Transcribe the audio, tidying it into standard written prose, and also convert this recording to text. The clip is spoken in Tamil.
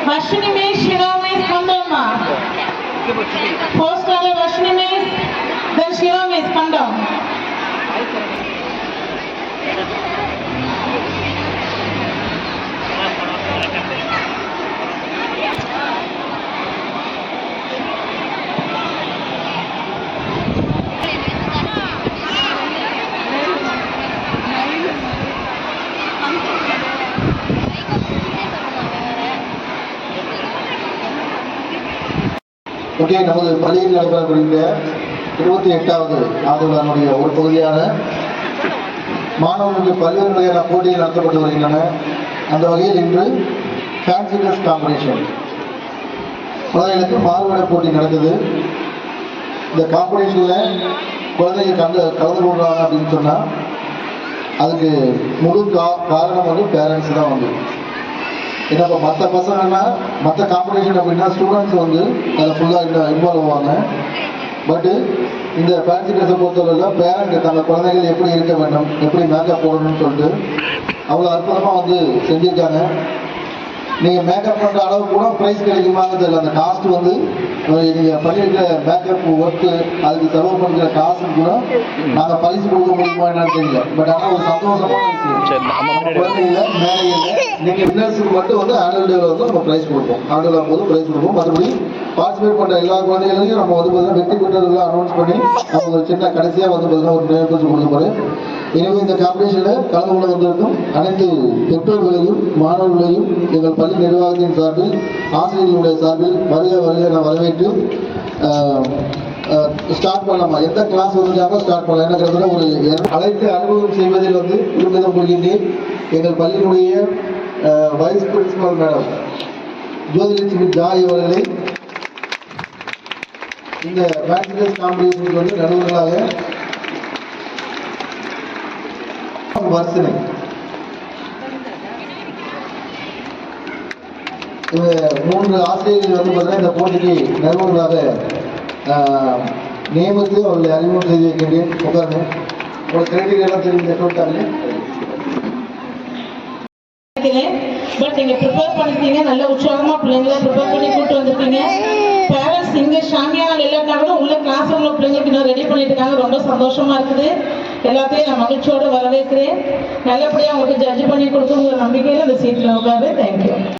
Vashini Miss, Shiva Miss, Kandama. First order Vashini Miss, then Shiva Miss, Kandam. Okay, நமது பள்ளியில் நடைபெறக்கூடிய 28வது ஆண்டு விழாவுடைய ஒரு பகுதியான மாணவர்களுக்கு பல்வேறு வகையான போட்டிகள் நடத்தப்பட்டு வருகின்றன. அந்த வகையில் இன்று ஃபேன்சி ட்ரெஸ் காம்படிஷன் குழந்தைகளுக்கு மாறுவேட போட்டி நடக்குது. இந்த காம்படிஷனில் குழந்தைகள் கலந்து கொள்றாங்க அப்படின்னு சொன்னால் அதுக்கு முழு காரணம் வந்து பேரண்ட்ஸ் தான் வந்து. ஏன்னா இப்போ மற்ற பசங்கன்னா மற்ற காம்படிஷன் அப்படின்னா ஸ்டூடெண்ட்ஸ் வந்து அதில் ஃபுல்லாக இன்வால்வ் ஆவாங்க. பட்டு இந்த ஃபேன்சி ட்ரெஸ்ஸை பொறுத்தவரையில் பேரண்ட் தங்கள் குழந்தைகள் எப்படி இருக்க வேண்டும், எப்படி மேக்கப் போடணும்னு சொல்லிட்டு அவ்வளோ அற்புதமாக வந்து செஞ்சுருக்காங்க. நீங்கள் மேக்கப் பண்ணுற அளவு கூட ப்ரைஸ் கிடைக்குமாங்க தெரியல. அந்த காஸ்ட் வந்து நீங்கள் பண்ணியிருக்கிற மேக்கப் ஒர்க்கு அதுக்கு செலவு பண்ணுற காசு கூட நாங்கள் பரிசு கொடுக்க முடியுமா என்னன்னு தெரியல. பட் ஆனால் ஒரு சந்தோஷமான விஷயம், குழந்தைங்கள மேடையில் நீங்கள் வின்னர்ஸுக்கு மட்டும் வந்து ஆனுவல் டேவில் வந்து நம்ம ப்ரைஸ் கொடுப்போம். ஆனுவல் ஆகும்போது ப்ரைஸ் கொடுப்போம். மற்றபடி பார்ட்டிசிபேட் பண்ணுற எல்லா குழந்தைகளையும் நம்ம வந்து பார்த்தீங்கன்னா வெற்றி பெற்றவர்களாக அனௌன்ஸ் பண்ணி நம்ம ஒரு சின்ன கடைசியாக வந்து பார்த்தீங்கன்னா ஒரு நினைவு பரிசு கொடுக்க போகிறேன். எனவே இந்த காம்படிஷனில் கலந்து கொள்ள வந்திருக்கும் அனைத்து பெற்றோர்களையும் மாணவர்களையும் எங்கள் பள்ளி நிர்வாகத்தின் சார்பில் ஆசிரியர்களுடைய சார்பில் வருக நான் வரவேற்று ஸ்டார்ட் பண்ணலாமா, எந்த கிளாஸ் வந்துட்டாங்க ஸ்டார்ட் பண்ணலாம். என்ன கிட்டத்தட்ட ஒரு அழைத்து அனுபவம் செய்வதில் வந்து பெருமிதம் கொள்கின்றேன். எங்கள் பள்ளியினுடைய vice principal madam Jothilakshmi Joy அவர்களை இந்த மேக்ஸ் காம்படிஷனுக்கு வந்து நடுவர்களாக வர்சனை மூன்று ஆசிரியர்கள் வந்து பார்த்தீங்கன்னா இந்த போட்டிக்கு நடுவர்களாக நியமித்து அவர்களை அறிமுகம் செய்து வைக்கின்றேன். உட்கார்ந்து ஒரு கிரெடிட் எல்லாம் தெரிஞ்சு சொல்லிட்டாங்க. பட் நீங்க ப்ரிப்பேர் பண்ணிருக்கீங்க, நல்ல உற்சாகமா பிள்ளைங்களை ப்ரிப்பேர் பண்ணி கூட்டு வந்திருக்கீங்க. பேரண்ட்ஸ் இங்க ஷாமியானால் இல்லாட்டா கூட உள்ள கிளாஸ் ரூம்ல பிள்ளைங்களுக்கு இன்னும் ரெடி பண்ணிட்டு இருக்காங்க. ரொம்ப சந்தோஷமா இருக்குது. எல்லாத்தையும் நான் மகிழ்ச்சியோடு வரவேற்கிறேன். நல்லபடியாக உங்களுக்கு ஜட்ஜ் பண்ணி கொடுக்குங்கிற நம்பிக்கையில் அந்த சீட்டில் உட்காரு. தேங்க்யூ.